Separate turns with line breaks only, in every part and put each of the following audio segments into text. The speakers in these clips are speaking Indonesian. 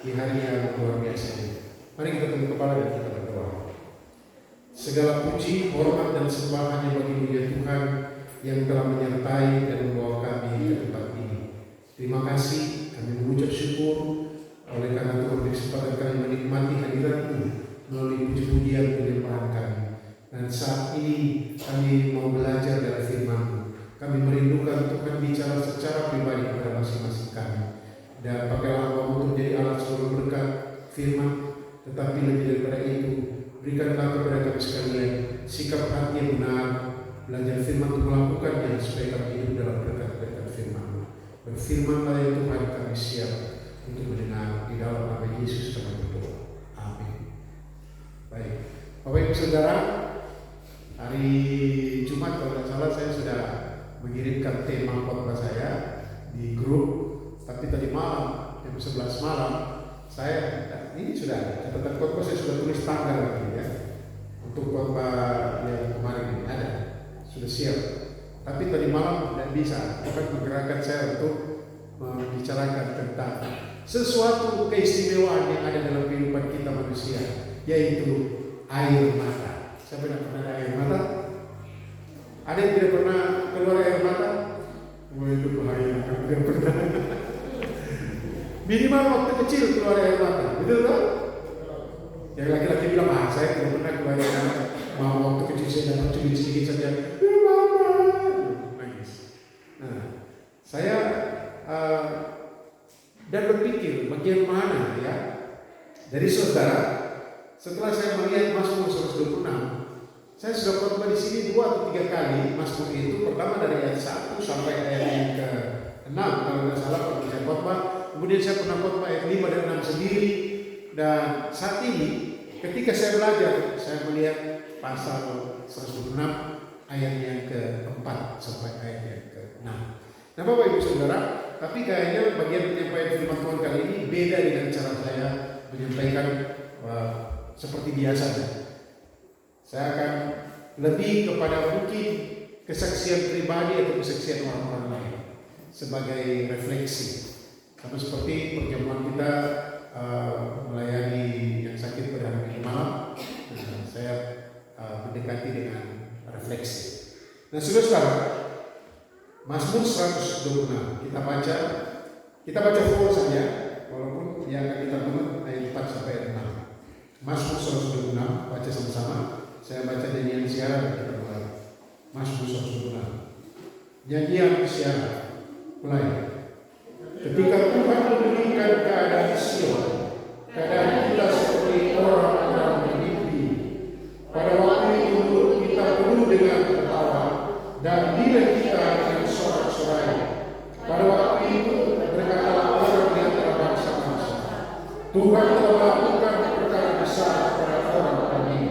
di hari yang luar biasa ini. Mari kita tunduk kepala dan kita berdoa. Segala puji, hormat dan sembah hanya bagi Dia Tuhan yang telah menyertai dan membawa kami ke tempat ini. Terima kasih, kami mengucap syukur oleh karena Tuhan beri kesempatan kami menikmati hadirat-Mu melalui puji-pujian penyembahan kami. Dan saat ini kami mau belajar dari firman-Mu. Kami merindukan Tuhan bicara secara pribadi kepada masing-masing kami. Dan pakailah Hamba-Mu untuk menjadi alat sumber berkat firman, tetapi lebih daripada itu, berikanlah kepada kami sekalian sikap hati yang benar, belajar firman untuk melakukannya supaya kami hidup dalam berkat-berkat firman-Mu. Berfirmanlah ya Tuhan, kami siap untuk mendengar. Di dalam nama Yesus kami berdoa. Amin. Baik, Bapak Ibu Saudara, hari Jumat kalau tidak salah saya sudah mengirimkan tema khotbah saya di grup, tapi tadi malam jam 11 malam saya ini sudah catatan khotbah, saya sudah tulis tanggal lagi ya untuk khotbah yang kemarin ini ada, sudah siap. Tapi tadi malam tidak bisa, akan menggerakkan saya untuk membicarakan tentang sesuatu keistimewaan yang ada dalam kehidupan kita manusia, yaitu air mata. Siapa yang pernah ada air mata? Ada yang tidak pernah keluar air mata? Wah, itu bahaya, kamu tidak pernah. Minimal waktu kecil keluar air mata, betul tak? Yang laki-laki bilang, saya tidak pernah keluar air mata. Mau waktu kecil saya dapat cubit sedikit saja, nangis. Nah, saya dan berpikir bagaimana ya dari saudara, setelah saya melihat Mazmur 126, saya sudah khotbah di sini 2 atau 3 kali Mazmur itu. Pertama dari ayat 1 sampai ayat yang ke-6 kalau tidak salah kalau saya khotbah. Kemudian saya pernah khotbah ayat 5 dan 6 sendiri. Dan saat ini ketika saya belajar, saya melihat pasal 126 ayat yang ke-4 sampai ayat yang ke-6. Nah Bapak Ibu Saudara, tapi kayaknya bagian penyampaian firman Tuhan kali ini beda dengan cara saya menyampaikan seperti biasanya. Saya akan lebih kepada mungkin kesaksian pribadi atau kesaksian orang-orang lain sebagai refleksi. Sama seperti perjamuan kita melayani yang sakit pada hari malam, saya mendekati dengan refleksi. Nah saudara, Mazmur 126 kita baca full saja, walaupun yang akan kita teman ayat 4 sampai ayat 6. Mazmur 126 baca sama-sama. Saya baca nyanyian siaran dan kita mulai. Mazmur 126 nyanyian siaran mulai. Ketika Tuhan memulihkan keadaan Sion, keadaan kita seperti orang-orang bermimpi. Pada waktu itu kita penuh dengan tertawa dan lidah kita dengan sorak-sorai. Pada waktu itu berkatalah orang di antara bangsa-bangsa, Tuhan telah melakukan perkara besar kepada orang kami.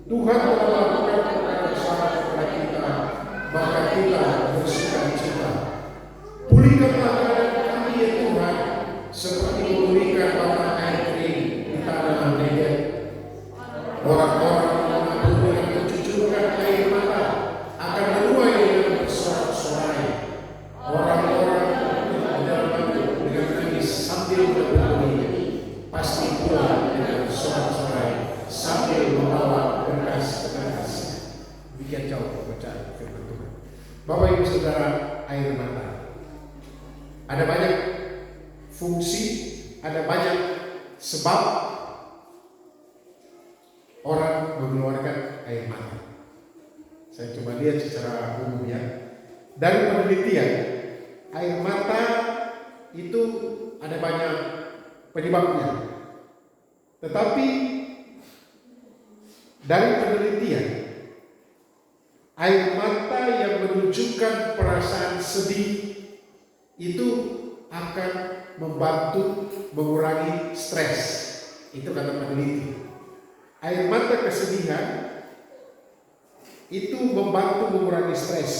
Tuhan telah melakukan perkara besar kepada kita, maka kita bersukacita. Pulihkanlah keadaan kami ya Tuhan, seperti memulihkan batang air kering di tanah Negev. Orang-orang yang menabur dengan mencucurkan air mata akan menuai dengan bersorak-sorai. Orang-orang yang menabur dengan nangis sambil berbunyi pasti pulang dengan sorak-sorai sambil membawa berkas-berkas. Demikian jauh bacaan firman Tuhan. Bapak Ibu Saudara, air mata ada banyak fungsi, ada banyak sebab orang mengeluarkan air mata. Saya coba lihat secara umum ya. Dari penelitian, air mata itu ada banyak penyebabnya. Tetapi dari penelitian, air mata yang menunjukkan perasaan sedih itu akan membantu mengurangi stres. Itu kata peneliti. Air mata kesedihan itu membantu mengurangi stres.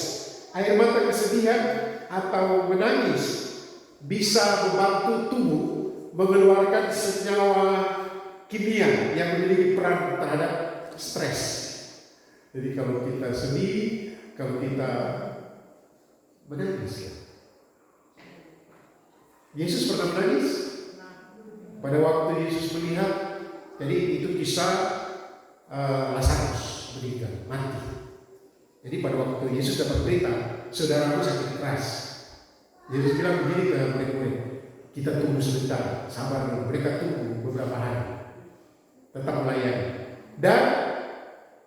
Air mata kesedihan atau menangis bisa membantu tubuh mengeluarkan senyawa kimia yang memiliki peran terhadap stres. Jadi kalau kita sedih, kalau kita menangis, Yesus pernah menangis? pada waktu Yesus melihat, jadi itu kisah Lazarus meninggal, mati. Jadi pada waktu Yesus dapat berita, saudaramu sakit keras, Yesus bilang begini ke murid-murid, kita tunggu sebentar, sabar dulu. Mereka tunggu beberapa hari, tetap melayani. Dan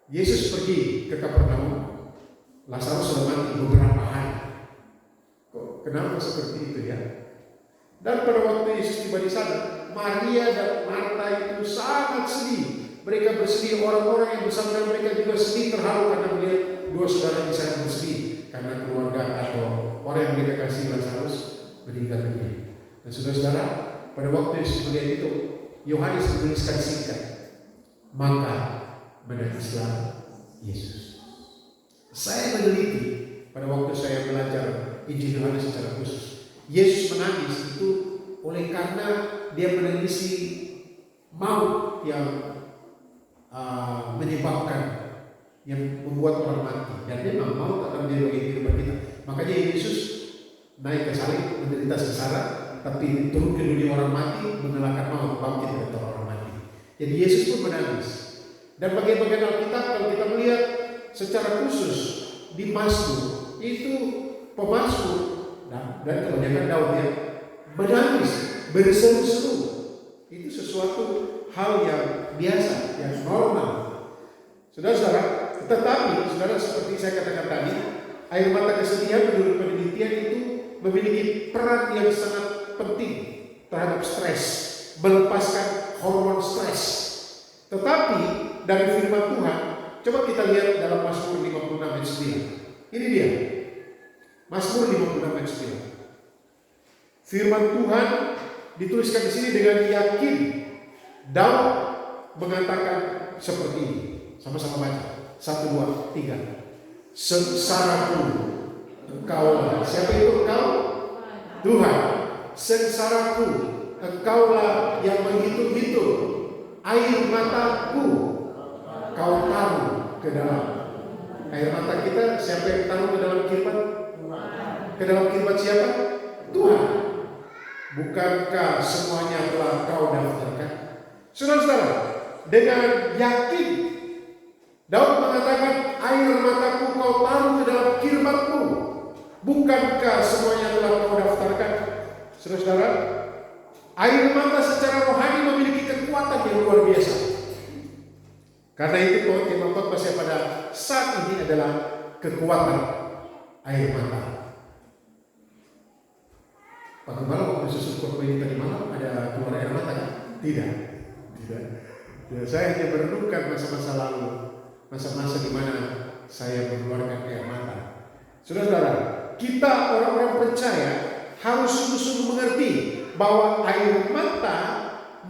Yesus pergi ke Kapernaum, Lazarus sudah mati beberapa hari. Kenapa seperti itu ya? Dan pada waktu Yesus tiba di sana, Maria dan Marta itu sangat sedih. Mereka bersedih, orang-orang yang bersama mereka juga sedih, terharu karena melihat dua saudara di sana bersedih karena keluarga atau orang yang mereka kasih Lazarus meninggal dunia. Dan saudara-saudara, pada waktu Yesus melihat itu, Yohanes menuliskan singkat, maka menangislah Yesus. Saya meneliti pada waktu saya belajar Injil Yohanes secara khusus. Yesus menangis itu oleh karena dia menangisi maut yang menyebabkan, yang membuat orang mati. Dan memang maut akan menjadi bagian kehidupan kita. Makanya Yesus naik ke salib, menderita sengsara, tapi turun ke dunia orang mati, mengalahkan maut, bangkit dari antara orang mati. Jadi Yesus pun menangis. Dan bagian-bagian Alkitab kalau kita melihat secara khusus di Mazmur, itu pemazmur dan kebanyakan Daud ya menangis, berseru-seru. Itu sesuatu hal yang biasa, yang normal. Saudara-saudara, tetapi saudara seperti saya katakan tadi, air mata kesedihan menurut penelitian itu memiliki peran yang sangat penting terhadap stres, melepaskan hormon stres. Tetapi dari firman Tuhan, coba kita lihat dalam Mazmur 56 ayat 9. Ini dia, Mazmur 56 ayat 9. Firman Tuhan dituliskan di sini dengan yakin. Daud mengatakan seperti ini. Sama-sama baca. 1, 2, 3. Sengsaraku engkaulah. Siapa itu engkau? Tuhan. Sengsaraku engkaulah yang menghitung-hitung. Air mataku kau taruh ke dalam. Air mata kita siapa yang taruh ke dalam kirbat? Ke dalam kirbat siapa? Tuhan. Bukankah semuanya telah kau daftarkan? Saudara-saudara, dengan yakin Daud mengatakan, air mataku kau taruh ke dalam kirbatmu. Bukankah semuanya telah kau daftarkan? Saudara-saudara, air mata secara rohani memiliki kekuatan yang luar biasa. Karena itu tema khotbah saya pada saat ini adalah kekuatan air mata. Pak Gembala waktu susun khotbah ini tadi malam ada keluar air mata kan? Tidak. Ya, saya hanya merenungkan masa-masa lalu, masa-masa di mana saya mengeluarkan air mata. Saudara-saudara, kita orang-orang percaya harus sungguh-sungguh mengerti bahwa air mata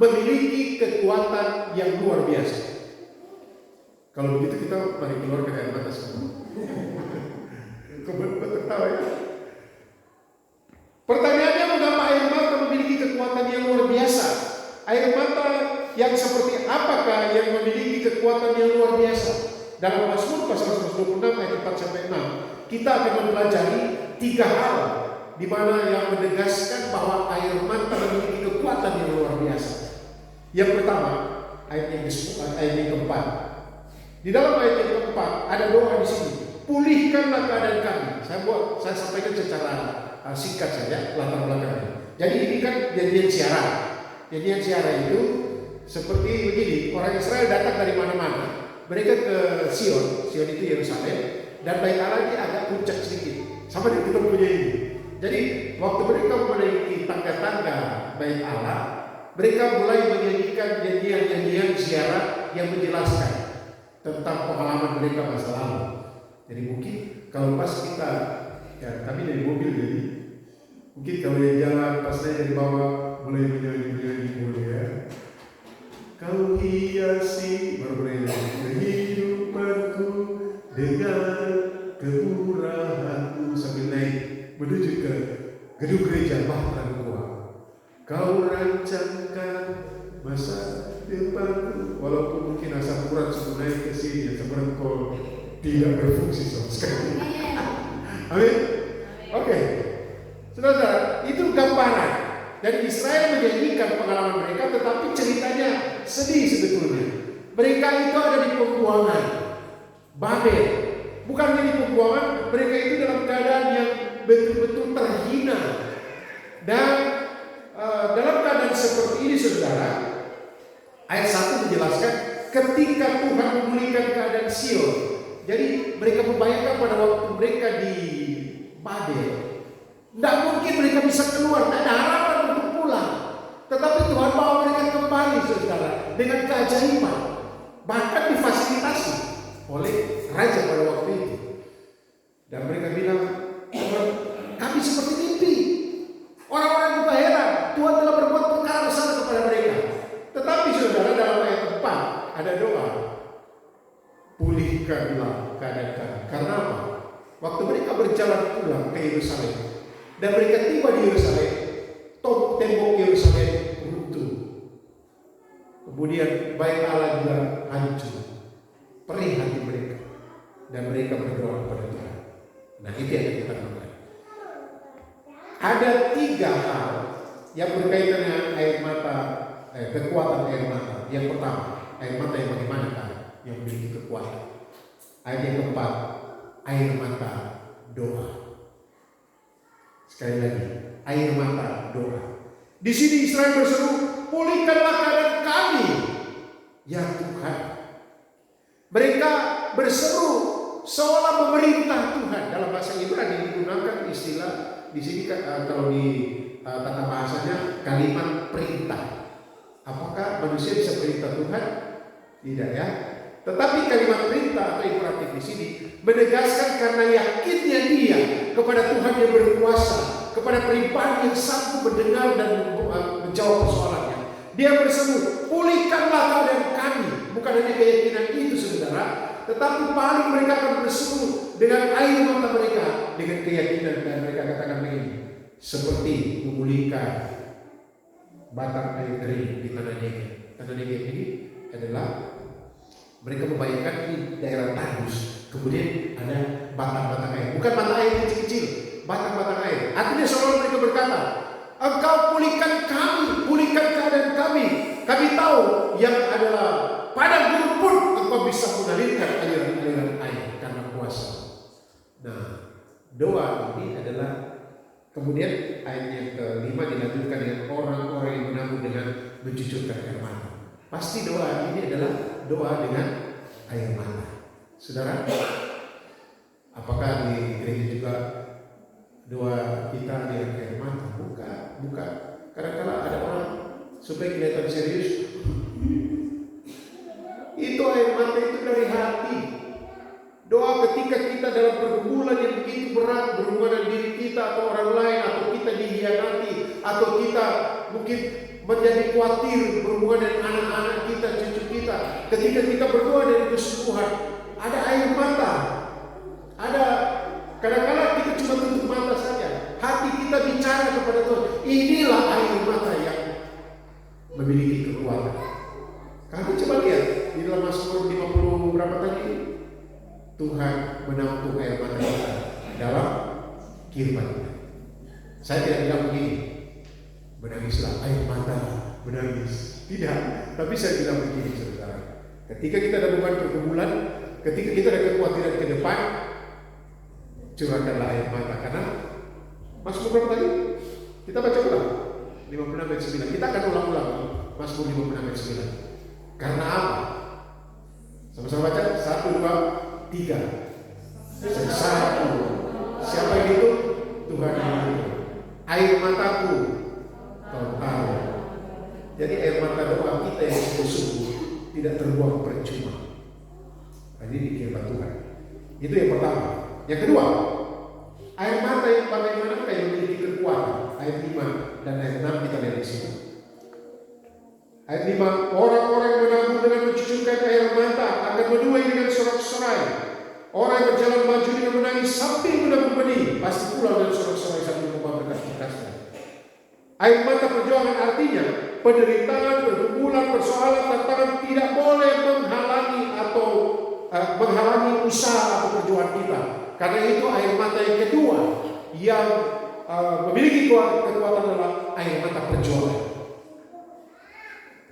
memiliki kekuatan yang luar biasa. Kalau begitu kita mari keluarkan air mata semua. Kau tertawa ya? Pertanyaannya, mengapa air mata memiliki kekuatan yang luar biasa? Air mata yang seperti apakah yang memiliki kekuatan yang luar biasa? Dalam Mazmur pasal 126 ayat 4-6, kita akan mempelajari 3 hal di mana yang menegaskan bahwa air mata memiliki kekuatan yang luar biasa. Yang pertama, ayat yang keempat. Di dalam ayat yang keempat ada doa di sini. Pulihkanlah keadaan kami. Saya sampaikan secara singkat saja latar belakangnya. Jadi ini kan janjian siara. Janjian siara itu seperti begini. Orang Israel datang dari mana-mana. Mereka ke Sion. Sion itu Yerusalem. Dan Bait Allah ini agak puncak sedikit. Sama dengan kita punya ini. Jadi waktu mereka menaiki tangga-tangga Bait Allah, mereka mulai menyanyikan janjian-janjian ziarah yang menjelaskan tentang pengalaman mereka masa lalu. Jadi mungkin kalau pas kita, ya kami dari mobil jadi, mungkin kalau yang jalan pas saya dari bawah mulai menyanyi mulai ya. Kau hiasi kehidupanku dengan kemurahanmu, sambil naik menuju ke gedung gereja Bahtera Goa. Kau rancangkan masa depanku, walaupun mungkin asam urat sudah naik ke sini, asam urat kau tidak berfungsi sama sekali. Amin. Oke. Saudara, itu gambaran. Dan Israel menyanyikan pengalaman mereka, tetapi ceritanya sedih sebetulnya. Mereka itu ada di pembuangan Babel. Bukan hanya di pembuangan, mereka itu dalam keadaan yang betul-betul terhina. Dan dalam keadaan seperti ini, saudara, ayat 1 menjelaskan ketika Tuhan memulihkan keadaan Sion. Jadi mereka membayangkan pada waktu mereka di Babel, tidak mungkin mereka bisa keluar, tidak ada harapan untuk pulang. Tetapi Tuhan bawa mereka kembali, saudara, dengan keajaiban. Bahkan difasilitasi oleh raja pada waktu itu. Dan mereka bilang, Tuhan, kami seperti mimpi. Orang-orang juga heran, Tuhan telah berbuat perkara besar kepada mereka. Tetapi saudara, dalam ayat 4 ada doa, pulihkanlah keadaan kami. Karena apa? Waktu mereka berjalan pulang ke Yerusalem dan mereka tiba di Yerusalem, tembok Yerusalem runtuh. Kemudian bait Allah juga hancur. Perih hati mereka dan mereka berdoa kepada Tuhan. Nah, itu yang kita lakukan. Ada 3 hal yang berkaitan dengan air mata, kekuatan air mata. Yang pertama, air mata yang bagaimana kan? Yang memiliki kekuatan. Ayat yang keempat, air mata doa. Sekali lagi, air mata doa. Di sini Israel berseru, pulihkanlah keadaan kami, ya Tuhan. Mereka berseru seolah memerintah Tuhan. Dalam bahasa Ibrani digunakan istilah di sini kalau di tata bahasanya kalimat perintah. Apakah manusia bisa perintah Tuhan? Tidak, ya. Tetapi kalimat perintah atau imperatif di sini menegaskan karena yakinnya dia kepada Tuhan yang berkuasa, kepada pribadi yang sanggup mendengar dan menjawab persoalannya. Dia berseru, pulihkanlah keadaan kami. Bukan hanya keyakinan itu, saudara, tetapi paling mereka akan berseru dengan air mata mereka, dengan keyakinan, dan mereka katakan begini, seperti memulihkan batang air kering di tanah Negev. Tanah Negev ini adalah mereka membayangkan di daerah tandus, kemudian ada batang-batang air, bukan mata air kecil-kecil, batang-batang air. Artinya seolah mereka berkata, Engkau pulihkan kami, pulihkan keadaan kami. Kami tahu yang adalah padang gurun pun Engkau bisa mengalirkan aliran-aliran air karena kuasa. Nah, doa ini adalah, kemudian ayat yang ke-5 dilanjutkan dengan orang-orang yang menabur dengan mencucurkan air mata. Pasti doa ini adalah doa dengan air mata. Saudara, apakah di gereja juga doa kita dengan air mata? Bukan. Kadang-kadang ada orang supaya kelihatan serius. Itu air mata itu dari hati. Doa ketika kita dalam pergumulan yang begitu berat berhubungan dengan diri kita atau orang lain, atau kita dihianati, atau kita mungkin menjadi khawatir berhubungan dengan anak-anak kita, cucu kita. Ketika kita berdoa dari kesembuhan, ada air mata. Ada kadang-kadang kita cuma tutup mata saja. Hati kita bicara kepada Tuhan. Inilah air mata yang memiliki kekuatan. Kami coba lihat di dalam Mazmur 50 berapa tadi? Tuhan menampung air mata kita dalam firman-Nya. Saya tidak bilang begini, menangislah air mata, menangis. Tidak, tapi saya bilang begini, saudara. Ketika kita ada beban pergumulan, ketika kita ada kekhawatiran ke depan, curahkanlah air mata. Karena Mazmur berapa tadi? Kita baca ulang 56 ayat 9. Kita akan ulang-ulang Mazmur 56 ayat 9. Karena apa? Sama-sama baca. 1, 2, 3. 1. Siapa yang itu? Tuhan yang itu. Air mataku kau tahu. Jadi air mata doa kita yang sungguh-sungguh tidak terbuang percuma. Ini dikira Tuhan. Itu yang pertama. Yang kedua, air mata yang bagaimana yang memiliki kekuatan. Ayat 5 dan ayat 6 kita lihat di sini. Ayat 5, orang-orang yang menabur dengan mencucurkan air mata akan menuai dengan sorak-sorai. Orang yang berjalan maju dengan menangis sambil menabur benih pasti pulang dengan sorak-sorai sambil membawa berkas-berkasnya. Air mata perjuangan artinya penderitaan, pergumulan, persoalan, tantangan tidak boleh menghalangi atau menghalangi usaha atau perjuangan kita. Karena itu air mata yang kedua yang memiliki kekuatan adalah air mata perjuangan.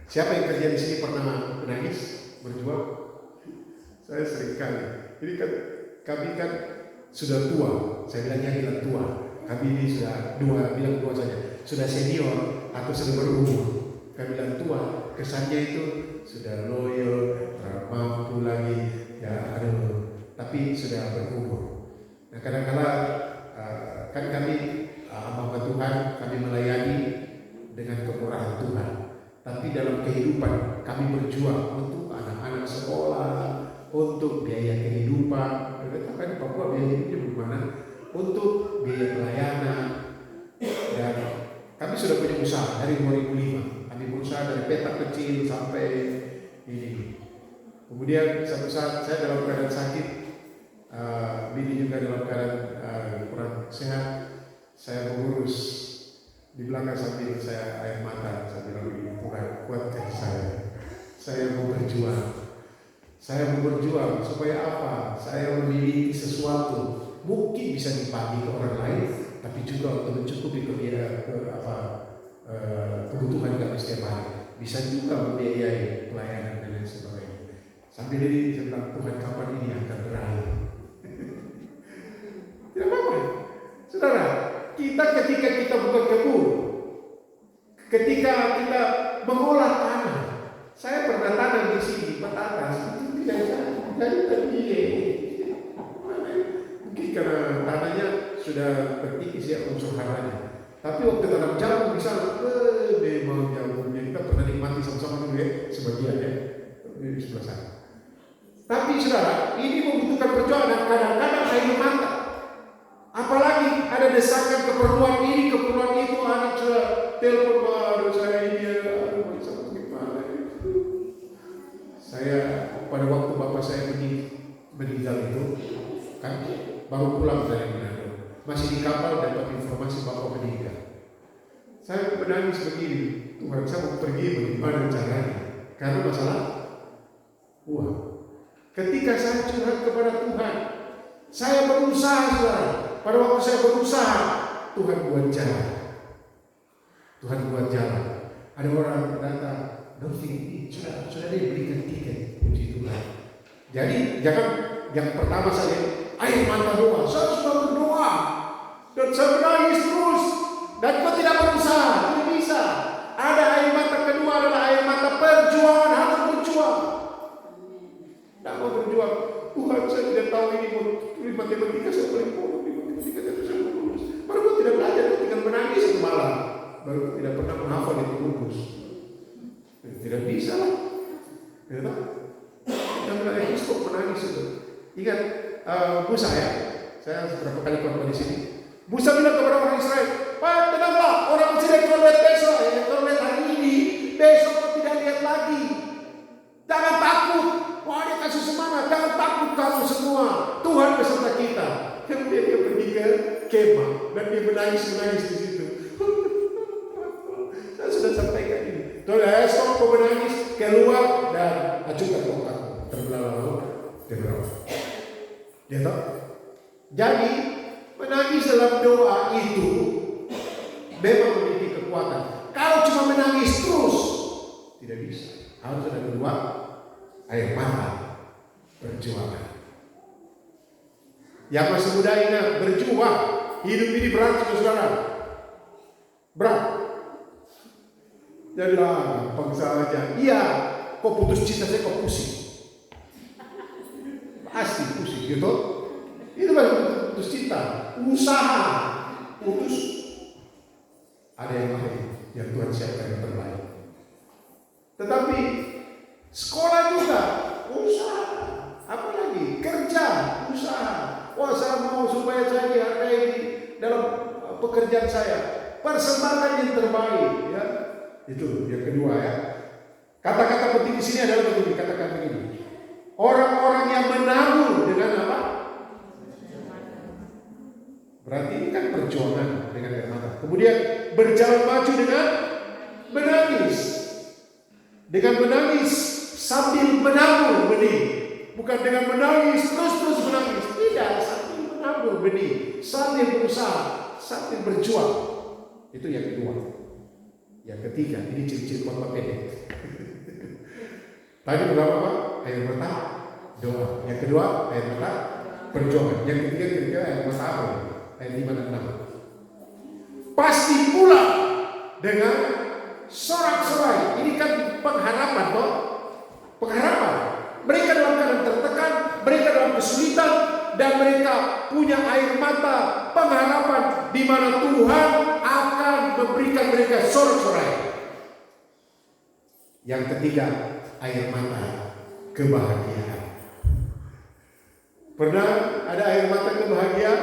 Siapa yang kerja di sini pernah menangis, berjuang? Saya sering kali. Jadi kan kami kan sudah tua. Saya bilangnya bilang tua. Kami ini sudah bilang tua saja. Sudah senior atau sudah berumur. Kami bilang tua. Kesannya itu sudah loyal, mampu lagi, ya tapi sudah berumur. Nah kadang-kadang kan kami hamba Tuhan, kami melayani dengan kemurahan Tuhan. Tapi dalam kehidupan kami berjuang untuk anak-anak sekolah, untuk biaya kehidupan. Kan di Papua biaya hidupnya bagaimana? Untuk biaya pelayanan. Dan kami sudah punya usaha dari 2005. Kami berusaha dari petak kecil sampai ini. Kemudian satu saat saya dalam keadaan sakit, bini juga dalam keadaan kurang sehat. Saya mengurus di belakang sambil saya air mata. Saya bilang begini, Tuhan kuatkan saya. Saya mau berjuang. Saya mau berjuang supaya apa? Saya memiliki sesuatu mungkin bisa dibagi ke orang lain, tapi juga untuk mencukupi kebutuhan kami setiap hari. Bisa juga membiayai pelayanan dan lain sebagainya. Sambil ini saya bilang, Tuhan kapan ini akan berakhir? Tidak apa-apa, saudara. Ketika kita buka kebun, ketika kita mengolah tanah, saya pernah tanam di sini petatas itu tidak jadi tadi. Mungkin karena tanahnya sudah terkikis ya unsur haranya. Tapi waktu tanam jagung bisa memang jagungnya kita pernah nikmati sama-sama dulu ya sebagian ya di sebelah sana. Tapi saudara, ini membutuhkan perjuangan. Kadang-kadang air mata. Apalagi ada desakan keperluan ini, keperluan itu, anak sudah telepon baru saya ini, aduh gimana? Saya pada waktu bapak saya meninggal itu, kan baru pulang dari Manado, masih di kapal dapat informasi bapak meninggal. Saya menangis begini, Tuhan saya mau pergi bagaimana caranya? Karena masalah uang. Ketika saya curhat kepada Tuhan, saya berusaha saudara. Pada waktu saya berusaha, Tuhan buat jalan. Tuhan buat jalan. Ada orang datang, Dolphin, sudah diberikan tiket, puji Tuhan. Jadi jangan yang pertama saya air mata doa. Saya sudah berdoa dan saya menangis terus dan kau tidak berusaha, tidak bisa. Ada air mata kedua adalah air mata perjuangan, harus berjuang. Tidak mau berjuang. Tuhan saya tidak tahu ini mau tulis matematika saya paling bodoh. Baru tidak belajar, tinggal menangis itu malam. Baru tidak pernah menghafal itu rumus. Tidak bisa lah. Yang belajar kok menangis itu. Ingat Musa ya. Saya beberapa kali khotbah di sini. Musa bilang kepada orang Israel, Pak tenanglah, orang Mesir yang lihat besok, kalau lihat hari ini, besok tidak lihat lagi. Jangan takut. Wah dia kasih semangat, jangan takut kamu semua. Tuhan beserta kita. Kemudian dia pergi ke kemah dan dia menangis di situ. Saya sudah sampaikan ini. Tuhan, stop kau menangis, keluar dan ajukan otak terbelah. Dia tahu. Jadi menangis dalam doa itu memang memiliki kekuatan. Kalau cuma menangis terus tidak bisa. Harus ada keluar air mata perjuangan. Yang masih muda ingat, berjuang. Hidup ini berat, saudara. Berat. Dia bilang, gampang saja. Iya, kok putus cinta saya kok pusing. Pasti pusing, gitu. Itu baru putus cinta. Usaha, putus. Ada yang lain yang Tuhan siapkan yang terbaik. Tetapi sekolah juga, usaha. Apalagi kerja, usaha. Wah saya mau supaya saya dihargai dalam pekerjaan saya. Persembahkan yang terbaik, ya. Itu yang kedua ya. Kata-kata penting di sini adalah begini, katakan begini. Orang-orang yang menabur dengan apa? Berarti ini kan perjuangan dengan air mata. Kemudian berjalan maju dengan menangis. Dengan menangis sambil menabur benih. Bukan dengan menangis terus menangis. Tidak, sambil menabur benih, sambil berusaha, sambil berjuang. Itu yang kedua. Yang ketiga, ini ciri-ciri khotbah pendek. Tadi pertama apa? Air mata, doa. Yang kedua, air mata, perjuangan. Yang ketiga kira-kira air mata apa? Ayat 5 dan 6. Pasti pula dengan sorak-sorai. Ini kan pengharapan, toh? Pengharapan. Mereka dalam keadaan tertekan, mereka dalam kesulitan, dan mereka punya air mata pengharapan di mana Tuhan akan memberikan mereka sorak-sorai. Yang ketiga, air mata kebahagiaan. Pernah ada air mata kebahagiaan?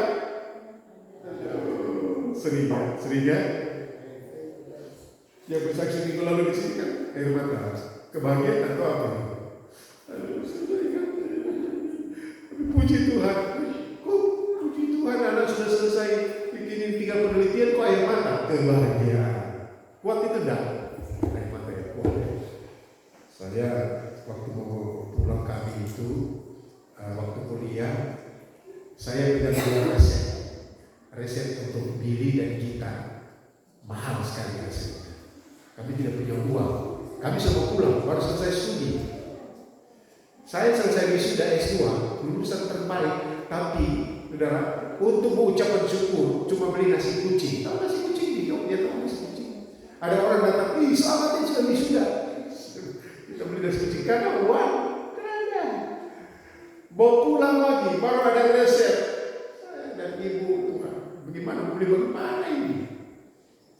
Sering ya. Yang bersaksi minggu lalu di sini kan air mata kebahagiaan atau apa? Puji Tuhan. Puji Tuhan, anak sudah selesai bikinin 3 penelitian kok air mata kebahagiaan. Kuat itu enggak? Air mata yang kuat. Saya waktu mau pulang kami itu waktu kuliah, saya pindah resep untuk Billy dan kita mahal sekali resepnya. Kami tidak punya uang. Kami semua pulang baru selesai studi. Saya selesai wisuda S2, lulusan terbaik, tapi saudara, untuk mengucapkan syukur cuma beli nasi kucing. Tahu nasi kucing di Jogja, tahu nasi kucing. Ada orang datang, selamat ya sudah wisuda. Kita beli nasi kucing karena uang, karena mau pulang lagi, baru ada resep. Saya dan ibu, Tuhan, bagaimana ini?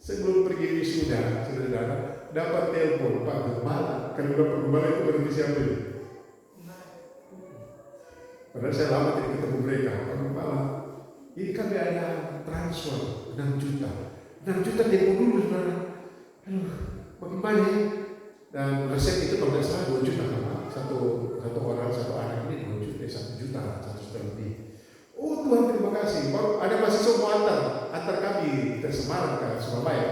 Sebelum pergi wisuda, saudara, dapat telepon Pak Gembala. Kan Pak Gembala itu berarti siapa ini? Padahal saya lama tidak ketemu mereka. Pak Gembala, ini kami ada transfer 6 juta. 6 juta tempo dulu, saudara. Bagaimana ya? Dan resep itu kalau tidak salah 2 juta kan? Satu orang, satu anak ini 2 juta, 1 juta, 1 juta lebih. Oh Tuhan, terima kasih. Baru ada mahasiswa mau antar kami ke Semarang, ke Surabaya.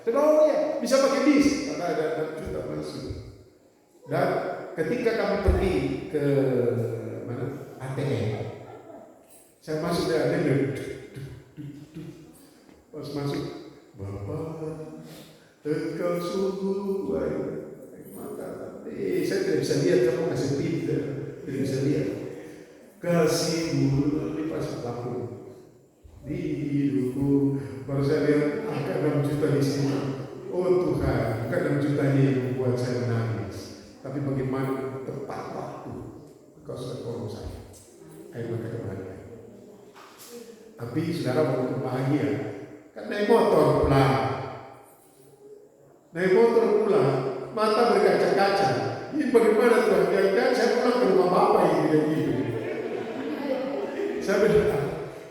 Dan ya bisa pakai bis, karena ada 6 juta masuk. Dan ketika kami pergi ke mana? ATM, saya masuk ke ATM. Pas masuk, Bapak, engkau sungguh baik. Saya tidak bisa lihat, kamu kasih pin, tidak bisa lihat. Kasihmu lipat laku di hidupku. Baru saya lihat angka 6 juta di sini. Oh Tuhan, angka 6 juta ini yang membuat saya menangis. Tapi bagaimana tepat waktu Engkau sudah tolong saya. Air mata kebahagiaan. Tapi saudara mau bahagia, kan naik motor pulang. Naik motor pulang, mata berkaca-kaca. Ini bagaimana Tuhan? Jangan saya pulang ke rumah Bapak yang tidak gitu. Saya bilang,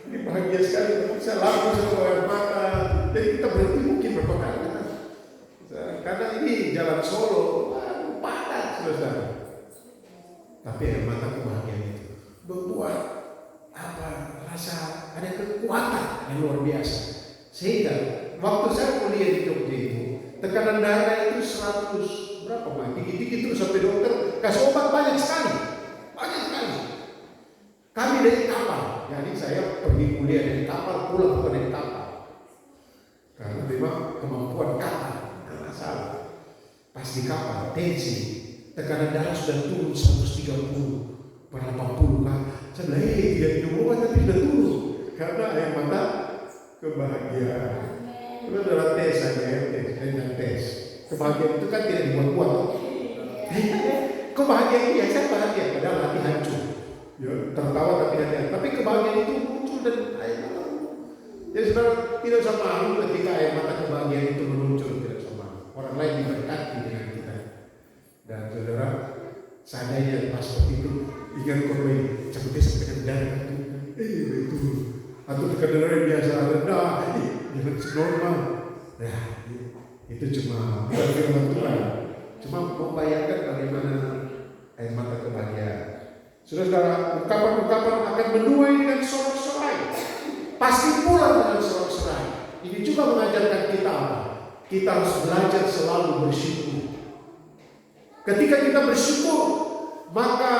ini bahagia sekali. Saya laku sama air mata. Jadi kita berhenti mungkin berapa kali. Karena ini jalan Solo, padat saudara. Tapi air mata kebahagiaan itu membuat rasa ada kekuatan yang luar biasa. Sehingga waktu saya kuliah di Jogja itu, tekanan darah itu 100 berapa mah? Dikit-dikit terus sampai dokter kasih obat banyak sekali. Kami dari kapal, jadi saya pergi kuliah dari kapal, pulang juga dari kapal. Karena memang kemampuan kapal, tidak masalah. Pas di kapal, tensi, tekanan darah sudah turun 130 per 80 kan. Saya bilang, tidak minum obat tapi sudah turun. Karena air mata kebahagiaan. Itu adalah tes saja ya, tes. Kebahagiaan itu kan tidak dibuat-buat. Kebahagiaan ya, saya bahagia, padahal hati hancur. Ya, tertawa tapi hati-hati. Tapi kebahagiaan itu muncul dari air mata. Jadi saudara tidak usah malu ketika air mata kebahagiaan itu muncul, tidak usah malu. Orang lain diberkati dengan kita. Dan saudara, seandainya pas waktu itu ingat korban sampai sampaikan darah itu atau tekanan darah biasa rendah, jangan normal. Nah, itu cuma firman Tuhan. Cuma membayangkan bagaimana air mata kebahagiaan. Saudara, ungkapan-ungkapan akan menuai dengan sorak-sorai. Pasti pula dengan sorak-sorai. Ini juga mengajarkan kita apa? Kita harus belajar selalu bersyukur. Ketika kita bersyukur, maka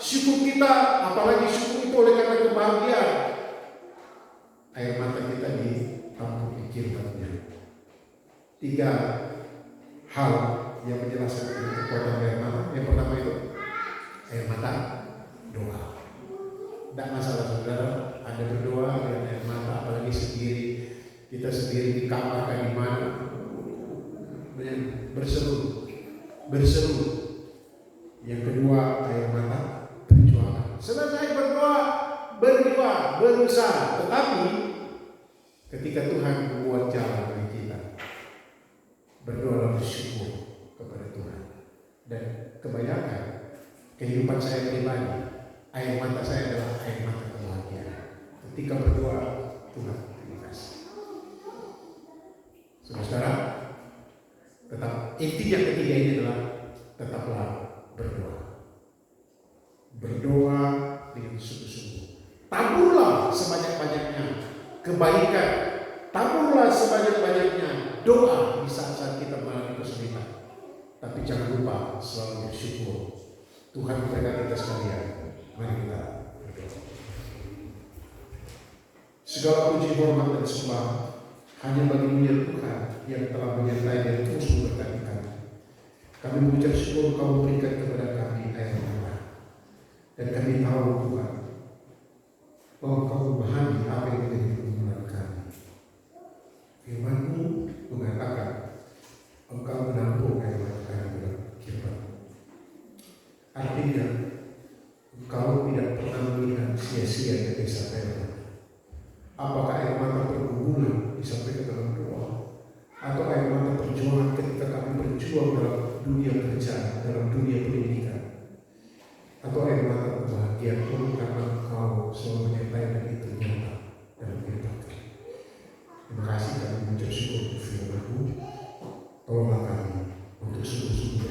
syukur kita, apalagi syukur itu oleh karena kebahagiaan, air mata kita tampuk di jilbabnya. 3 hal yang menjelaskan kekuatan air mata. Yang pertama itu air mata doa. Tidak masalah saudara, Anda berdoa dengan air mata, apalagi sendiri, kita sendiri di kamar kan di mana, berseru. Yang kedua, air mata perjuangan. Selesai berdoa, berusaha, tetapi ketika Tuhan membuat jalan bagi kita, berdoa bersyukur kepada Tuhan. Dan kebanyakan kehidupan saya pribadi, air mata saya adalah air mata kebahagiaan. Ketika berdoa, Tuhan terima kasih. Saudara, tetap inti yang ketiga ini adalah tetaplah berdoa. Berdoa dengan sungguh-sungguh. Taburlah sebanyak-banyaknya kebaikan. Taburlah sebanyak-banyaknya doa di saat-saat kita mengalami kesulitan. Tapi jangan lupa selalu bersyukur. Tuhan memberkati kita sekalian. Mari kita berdoa. Segala puji, hormat dan sembah hanya bagi Tuhan yang telah menyertai dan terus memberkati kami. Kami mengucap syukur Kau memberikan kepada kami air mata. Dan kami tahu Tuhan bahwa Kau memahami apa yang menjadi pergumulan kami. Firman-Mu mengatakan Engkau menampung air mata kami dalam jilbab. Artinya Engkau tidak pernah melihat sia-sia ke desa Petra. Apakah air mata pergumulan disampaikan dalam doa, atau air mata perjuangan ketika kami berjuang dalam dunia kerja, dalam dunia pendidikan, atau air mata kebahagiaan pun karena Engkau selalu menyertai dan itu nyata dalam kehidupan kami. Terima kasih kami mengucap syukur untuk firman-Mu. Tolonglah kami untuk sungguh-sungguh